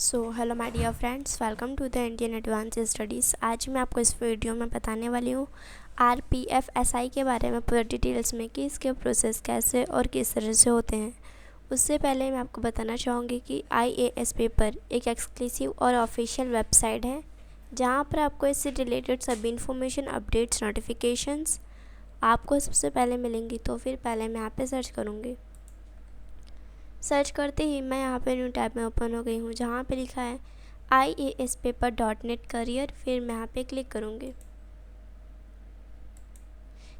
Hello my dear friends, welcome to the Indian advance studies. आज मैं आपको इस वीडियो में बताने वाली हूँ RPFSI के बारे में पूरा डिटेल्स में कि इसके प्रोसेस कैसे और किस तरह से होते हैं। उससे पहले मैं आपको बताना चाहूँगी कि IAS पेपर एक एक्सक्लूसिव और ऑफिशियल वेबसाइट है जहाँ पर आपको इससे रिलेटेड सभी इन्फॉर्मेशन, अपडेट्स, नोटिफिकेशंस आपको सबसे पहले मिलेंगी। तो फिर पहले मैं यहाँ पे सर्च करूँगी। सर्च करते ही मैं यहाँ पे न्यू टैब में ओपन हो गई हूँ जहाँ पे लिखा है IASpaper.net करियर। फिर मैं यहाँ पे क्लिक करूँगी।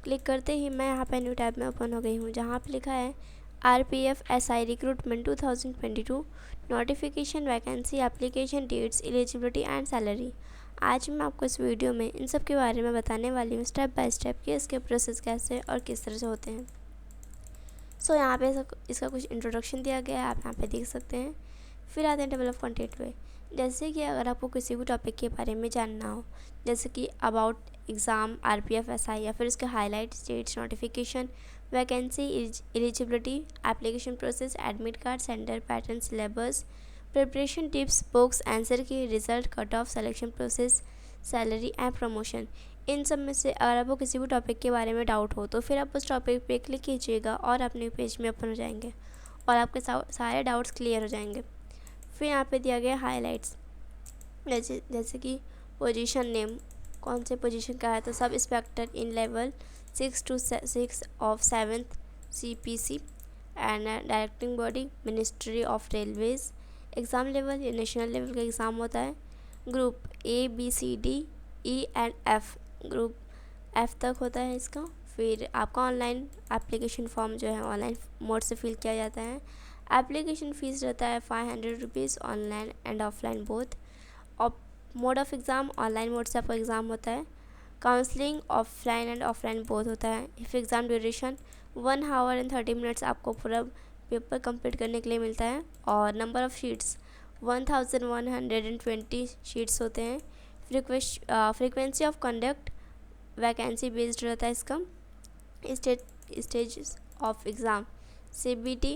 क्लिक करते ही मैं यहाँ पे न्यू टैब में ओपन हो गई हूँ जहाँ पे लिखा है RPFSI recruitment 2022 notification, vacancy, application dates, eligibility and salary. आज मैं आपको इस वीडियो में इन सब के बारे में बताने वाली हूँ स्टेप बाय स्टेप कि इसके प्रोसेस कैसे और किस तरह से होते हैं। यहाँ पे इसका कुछ इंट्रोडक्शन दिया गया है, आप यहाँ पे देख सकते हैं। फिर आते हैं टेबल ऑफ कंटेंट पे। जैसे कि अगर आपको किसी भी टॉपिक के बारे में जानना हो, जैसे कि अबाउट एग्ज़ाम, RPFSI या फिर उसके highlight, states, notification, vacancy, eligibility, application process, admit card, centre pattern, syllabus, preparation tips, books, answer key, result, cut off, selection process, salary and promotion, इन सब में से अगर आपको किसी भी टॉपिक के बारे में डाउट हो तो फिर आप उस टॉपिक पे क्लिक कीजिएगा और अपने पेज में ओपन हो जाएंगे और आपके सारे डाउट्स क्लियर हो जाएंगे। फिर यहाँ पे दिया गया हाइलाइट्स, जैसे कि पोजीशन नेम, कौन से पोजीशन का है, तो sub inspector in level 6 to 6 of 7th CPC and directing body ministry of railways. Exam level, ये नेशनल लेवल का एग्ज़ाम होता है। Group ABCDE and F, group F तक होता है इसका। फिर आपका ऑनलाइन एप्लीकेशन फॉर्म जो है ऑनलाइन मोड से फिल किया जाता है। एप्लीकेशन फ़ीस रहता है 500 rupees, online and offline both. और mode of exam, online mode से आपका एग्ज़ाम होता है। Counselling offline and offline both होता है। If exam duration 1 hour and 30 minutes आपको पूरा पेपर कंप्लीट करने के लिए मिलता है। और नंबर ऑफ़ शीट्स 1120 शीट्स होते हैं। Frequency of conduct vacancy based रहता है इसका। Stage of exam CBT,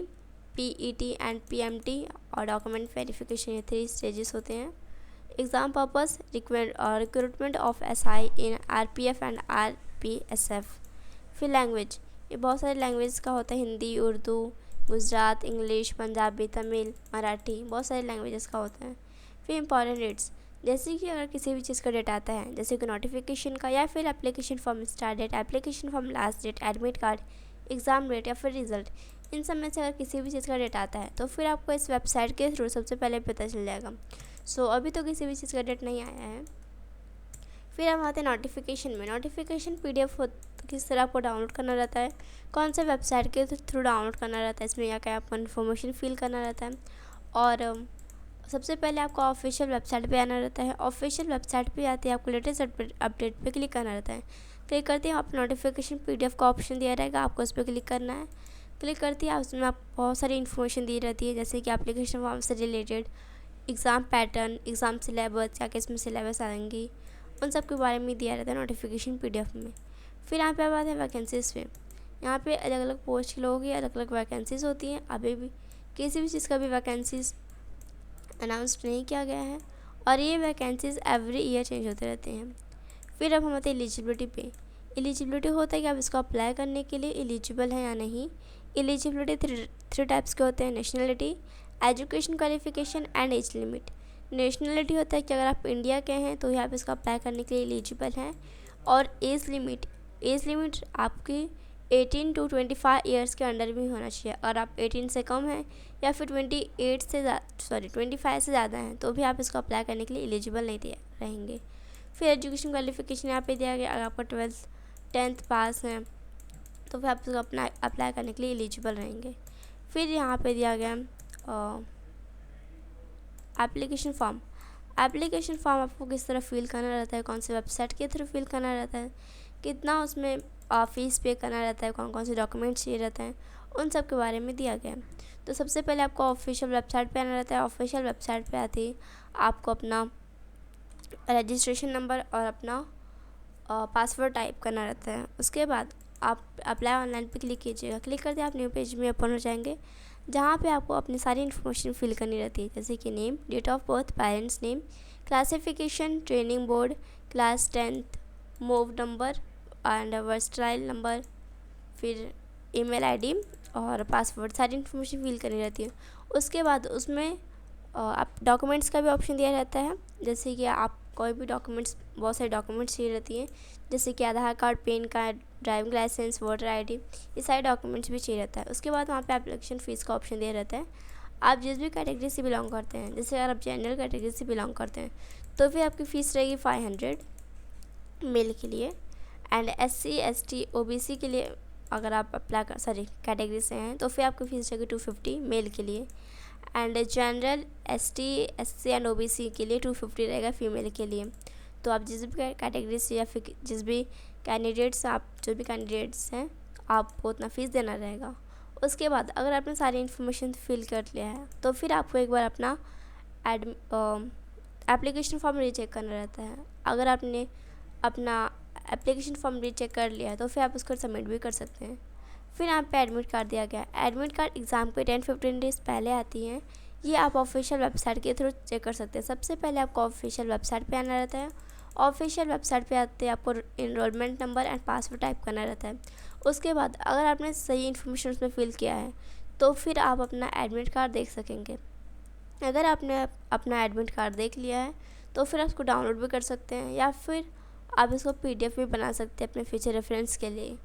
PET and PMT और डॉक्यूमेंट वेरिफिकेशन, ये 3 स्टेजेस होते हैं। Exam purpose recruitment of SI in RPF and RPSF। फिर लैंग्वेज, ये बहुत सारे लैंग्वेज का होता है, हिंदी, उर्दू, गुजरात, इंग्लिश, पंजाबी, तमिल, मराठी, बहुत सारे लैंग्वेजेस का होता है। फिर इंपॉर्टेंट डेट्स, जैसे कि अगर किसी भी चीज़ का डेट आता है, जैसे कि नोटिफिकेशन का या फिर application form start date, application form last date, admit card, exam date या फिर रिजल्ट, इन सब में से अगर किसी भी चीज़ का डेट आता है तो फिर आपको इस वेबसाइट के थ्रू सबसे पहले पता चल जाएगा। अभी तो किसी भी चीज़ का डेट नहीं आया है। फिर हम आते हैं नोटिफिकेशन में। नोटिफिकेशन PDF किस तरह आपको डाउनलोड करना रहता है, कौन से वेबसाइट के थ्रू डाउनलोड करना रहता है, इसमें क्या क्या आपको इन्फॉर्मेशन फिल करना रहता है। और सबसे पहले आपको ऑफिशियल वेबसाइट पे आना रहता है। ऑफिशियल वेबसाइट पे आते ही आपको लेटेस्ट अपडेट पे क्लिक करना रहता है। क्लिक करते हैं आप नोटिफिकेशन PDF का ऑप्शन दिया रहेगा, आपको उस पर क्लिक करना है। क्लिक करते ही उसमें आपको बहुत सारी इन्फॉर्मेशन दी रहती है, जैसे कि एप्लीकेशन फॉर्म से related, exam pattern, exam syllabus, क्या क्या इसमें सिलेबस आएंगी, उन सब के बारे में दिया रहता है नोटिफिकेशन PDF में। फिर यहाँ पे आप आते हैं वैकेंसीज़ पे। यहाँ पे अलग अलग पोस्ट के लोगों की अलग अलग वैकेंसीज़ होती हैं। अभी भी किसी भी चीज़ का भी वैकेंसीज़ अनाउंस नहीं किया गया है और ये वैकेंसीज़ एवरी ईयर चेंज होते रहते हैं। फिर अब हम आते हैं एलिजिबिलिटी पे। एलिजिबिलिटी होता है कि आप इसको अप्लाई करने के लिए एलिजिबल हैं या नहीं। एलिजिबिलिटी थ्री टाइप्स के होते हैं, nationality, education qualification and age limit. Nationality होता है कि अगर आप इंडिया के हैं तो ही आप इसको अप्लाई करने के लिए एलिजिबल हैं। और एज लिमिट आपकी 18 to 25 ईयर्स के अंडर भी होना चाहिए। अगर आप 18 से कम हैं या फिर 25 से ज़्यादा हैं तो भी आप इसको अप्लाई करने के लिए एलिजिबल नहीं रहेंगे। फिर एजुकेशन क्वालिफिकेशन यहाँ पे दिया गया, अगर आपका 10th पास हैं तो फिर आप इसको अपना अप्लाई करने के लिए एलिजिबल रहेंगे। फिर यहाँ पे दिया गया एप्लीकेशन फॉर्म। एप्लीकेशन फॉर्म आपको किस तरह फिल करना रहता है, कौन से वेबसाइट के थ्रू फिल करना रहता है, कितना उसमें फ़ीस पे करना रहता है, कौन कौन से डॉक्यूमेंट्स चाहिए रहते हैं, उन सब के बारे में दिया गया है। तो सबसे पहले आपको ऑफिशियल वेबसाइट पे आना रहता है। ऑफिशियल वेबसाइट पे आते ही आपको अपना रजिस्ट्रेशन नंबर और अपना पासवर्ड टाइप करना रहता है। उसके बाद आप अप्लाई ऑनलाइन पे क्लिक कीजिएगा। क्लिक करते आप न्यू पेज में ओपन हो जाएंगे जहाँ पे आपको अपनी सारी इन्फॉर्मेशन फिल करनी रहती है, जैसे कि name, date of birth, parents name, classification, training board, class 10th, move number and versatile number, फिर ईमेल आईडी और पासवर्ड, सारी इन्फॉर्मेशन फिल करनी रहती है। उसके बाद उसमें आप डॉक्यूमेंट्स का भी ऑप्शन दिया रहता है, जैसे कि आप कोई भी डॉक्यूमेंट्स, बहुत सारे डॉक्यूमेंट्स चाहिए रहती हैं, जैसे कि Aadhaar card, PAN card, driving licence, voter ID, ये सारे डॉक्यूमेंट्स भी चाहिए रहता है। उसके बाद वहाँ पे एप्लीकेशन फ़ीस का ऑप्शन दिया रहता है। आप जिस भी कैटेगरी से बिलोंग करते हैं, जैसे अगर आप जनरल कैटेगरी से बिलोंग करते हैं तो फिर आपकी फ़ीस रहेगी 500 मेल के लिए, एंड SC ST OBC के लिए अगर आप कैटेगरी से हैं तो फिर आपकी फ़ीस रहेगी 250 मेल के लिए, and general ST SC and OBC के लिए 250 रहेगा फीमेल के लिए। तो आप जिस भी कैटेगरी से या फिर जिस भी कैंडिडेट्स हैं आपको उतना फ़ीस देना रहेगा। उसके बाद अगर आपने सारी इन्फॉर्मेशन फिल कर लिया है तो फिर आपको एक बार अपना एप्लीकेशन फॉर्म रीचेक करना रहता है। अगर आपने अपना एप्लीकेशन फॉर्म रीचेक कर लिया है तो फिर आप उसको सबमिट भी कर सकते हैं। फिर यहाँ पे एडमिट कार्ड दिया गया है। एडमिट कार्ड एग्ज़ाम के 10-15 डेज़ पहले आती हैं। ये आप ऑफिशियल वेबसाइट के थ्रू चेक कर सकते हैं। सबसे पहले आपको ऑफिशियल वेबसाइट पे आना रहता है। ऑफिशियल वेबसाइट पे आते ही आपको enrolment number and password type करना रहता है। उसके बाद अगर आपने सही इन्फॉर्मेशन उसमें फिल किया है तो फिर आप अपना एडमिट कार्ड देख सकेंगे। अगर आपने अपना एडमिट कार्ड देख लिया है तो फिर आप उसको डाउनलोड भी कर सकते हैं या फिर आप इसको PDF भी बना सकते हैं अपने फ्यूचर रेफरेंस के लिए।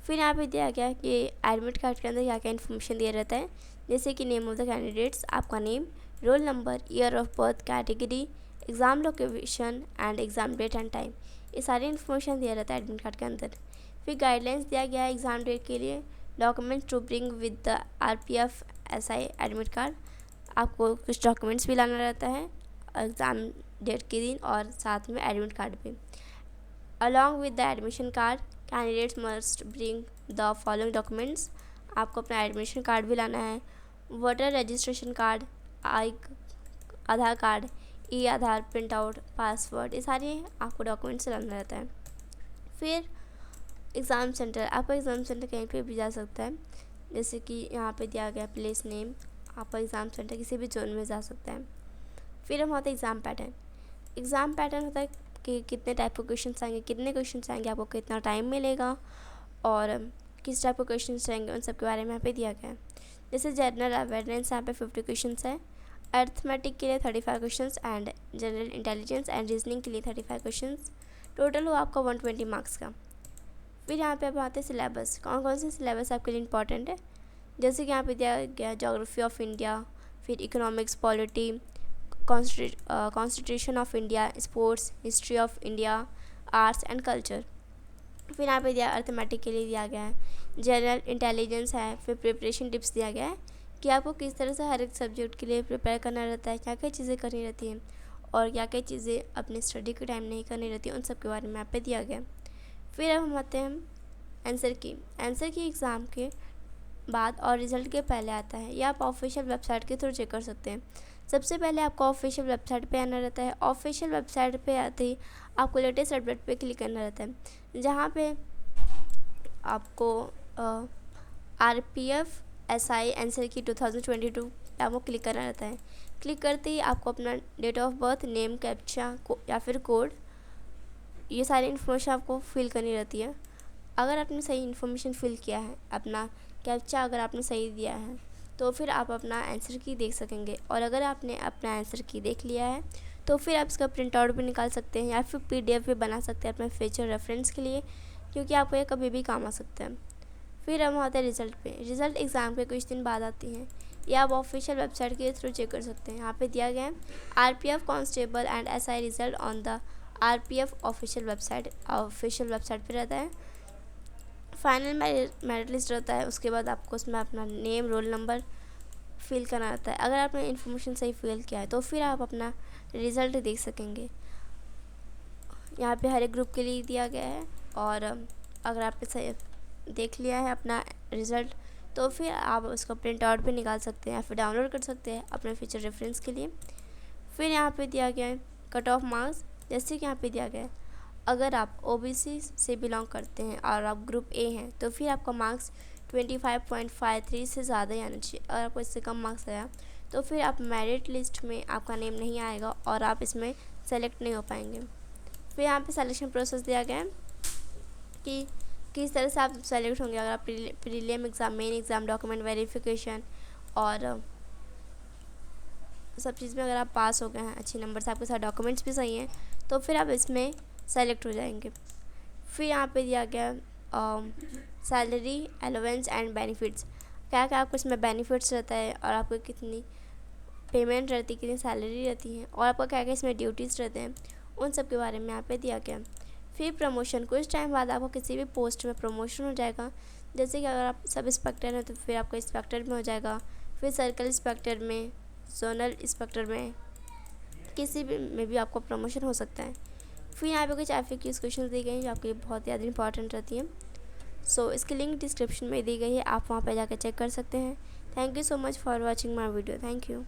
फिर यहाँ पे दिया गया है कि एडमिट कार्ड के अंदर क्या क्या इन्फॉर्मेशन दिया रहता है, जैसे कि नेम ऑफ द कैंडिडेट्स, आपका name, roll number, year of birth, category, exam location and exam date and time, ये सारी इन्फॉर्मेशन दिया रहता है एडमिट कार्ड के अंदर। फिर गाइडलाइंस दिया गया है एग्ज़ाम डेट के लिए, documents to bring with the RPF SI admit card, आपको कुछ डॉक्यूमेंट्स भी लाना रहता है एग्ज़ाम डेट के दिन और साथ में एडमिट कार्ड पे। Along with the admission card candidates must bring the following documents, आपको अपना एडमिशन कार्ड भी लाना है, वोटर रजिस्ट्रेशन कार्ड, आधार कार्ड, आधार प्रिंट आउट, पासवर्ड, ये सारे आपको डॉक्यूमेंट्स लाना रहता है। फिर एग्ज़ाम सेंटर, आपका एग्ज़ाम सेंटर कहीं पे भी जा सकता है, जैसे कि यहाँ पे दिया गया प्लेस नेम, आपका एग्ज़ाम सेंटर किसी भी जोन में जा सकता है। फिर हम होता है एग्ज़ाम पैटर्न। एग्ज़ाम पैटर्न होता है कि कितने टाइप के क्वेश्चन आएंगे, कितने क्वेश्चन आएंगे, आपको कितना टाइम मिलेगा और किस टाइप के क्वेश्चन आएंगे, उन सब के बारे में यहाँ पे दिया गया है। जैसे जनरल अवेयरनेस यहाँ पे 50 क्वेश्चन है, अर्थमेटिक के लिए 35 question and general intelligence and reasoning के लिए 35 क्वेश्चन, टोटल हुआ आपका 120 मार्क्स का। फिर यहाँ पे आप आते हैं सिलेबस, कौन कौन से सिलेबस आपके लिए इंपॉर्टेंट है, जैसे कि यहाँ पे दिया गया ज्योग्राफी ऑफ इंडिया, फिर economics, polity, constitution of India, sports, history of India, arts and culture. फिर यहाँ पे दिया अर्थमेटिक के लिए दिया गया है, जनरल इंटेलिजेंस है, फिर प्रिपरेशन टिप्स दिया गया है कि आपको किस तरह से हर एक सब्जेक्ट के लिए प्रिपेयर करना रहता है, क्या क्या चीज़ें करनी रहती हैं और क्या क्या चीज़ें अपने स्टडी के टाइम नहीं करनी रहती, उन सब के बारे में यहाँ पे दिया गया। फिर अब हम आते हैं आंसर की एग्ज़ाम के बाद और रिज़ल्ट के पहले आता है, या आप ऑफिशियल वेबसाइट के थ्रू चेक कर सकते हैं। सबसे पहले आपको ऑफिशियल वेबसाइट पे आना रहता है। ऑफिशियल वेबसाइट पे आते ही आपको लेटेस्ट अपडेट पे क्लिक करना रहता है, जहाँ पे आपको RPF SI आंसर की 2022 आपको क्लिक करना रहता है। क्लिक करते ही आपको अपना date of birth, name, captcha या फिर कोड, ये सारी इन्फॉर्मेशन आपको फिल करनी रहती है। अगर आपने सही इन्फॉर्मेशन फिल किया है, अपना कैप्चा अगर आपने सही दिया है तो फिर आप अपना आंसर की देख सकेंगे, और अगर आपने अपना आंसर की देख लिया है तो फिर आप इसका प्रिंट आउट भी निकाल सकते हैं या फिर PDF भी बना सकते हैं अपने फ्यूचर रेफरेंस के लिए, क्योंकि आपको ये कभी भी काम आ सकता है। फिर हम आते हैं रिज़ल्ट पे। रिज़ल्ट एग्ज़ाम के कुछ दिन बाद आती हैं, या आप ऑफिशियल वेबसाइट के थ्रू चेक कर सकते हैं। यहाँ पे दिया गया है RPF constable and SI result on the RPF official website पे रहता है। फाइनल मेरिट लिस्ट रहता है, उसके बाद आपको उसमें अपना नेम, रोल नंबर फिल करना रहता है। अगर आपने इन्फॉर्मेशन सही फिल किया है तो फिर आप अपना रिज़ल्ट देख सकेंगे। यहाँ पे हर एक ग्रुप के लिए दिया गया है, और अगर आपने सही देख लिया है अपना रिज़ल्ट तो फिर आप उसका प्रिंट आउट भी निकाल सकते हैं या फिर डाउनलोड कर सकते हैं अपने फ्यूचर रेफरेंस के लिए। फिर यहाँ पे दिया गया है कट ऑफ मार्क्स, जैसे कि यहाँ पे दिया गया है अगर आप OBC से बिलोंग करते हैं और आप ग्रुप A हैं तो फिर आपका मार्क्स 25.53 से ज़्यादा ही आना चाहिए। अगर आपको इससे कम मार्क्स आया तो फिर आप मेरिट लिस्ट में आपका नेम नहीं आएगा और आप इसमें सेलेक्ट नहीं हो पाएंगे। फिर यहाँ पे सिलेक्शन प्रोसेस दिया गया है कि किस तरह से आप सेलेक्ट होंगे। अगर आप prelim exam, main exam, document verification और सब चीज़ में अगर आप पास हो गए हैं, अच्छे नंबर से, आपके साथ डॉक्यूमेंट्स भी सही हैं, तो फिर आप इसमें सेलेक्ट हो जाएंगे। फिर यहाँ पे दिया गया सैलरी, अलाउंस एंड बेनिफिट्स। क्या क्या आपको इसमें बेनिफिट्स रहता है और आपको कितनी पेमेंट रहती है, कितनी सैलरी रहती है और आपका क्या क्या इसमें ड्यूटीज़ रहते हैं, उन सब के बारे में यहाँ पे दिया गया। फिर प्रमोशन, कुछ टाइम बाद आपको किसी भी पोस्ट में प्रमोशन हो जाएगा। जैसे कि अगर आप सब इंस्पेक्टर हैं तो फिर आपका इंस्पेक्टर में हो जाएगा, फिर सर्कल इंस्पेक्टर में, जोनल इंस्पेक्टर में, किसी भी में भी आपको प्रमोशन हो सकता है। फिर यहाँ पे कुछ FAQ क्वेश्चन दी गई हैं जो आपके लिए बहुत ज़्यादा इंपॉर्टेंट रहती हैं। सो इसकी लिंक डिस्क्रिप्शन में दी गई है, आप वहाँ पर जाकर चेक कर सकते हैं। Thank you so much for watching my video. Thank you.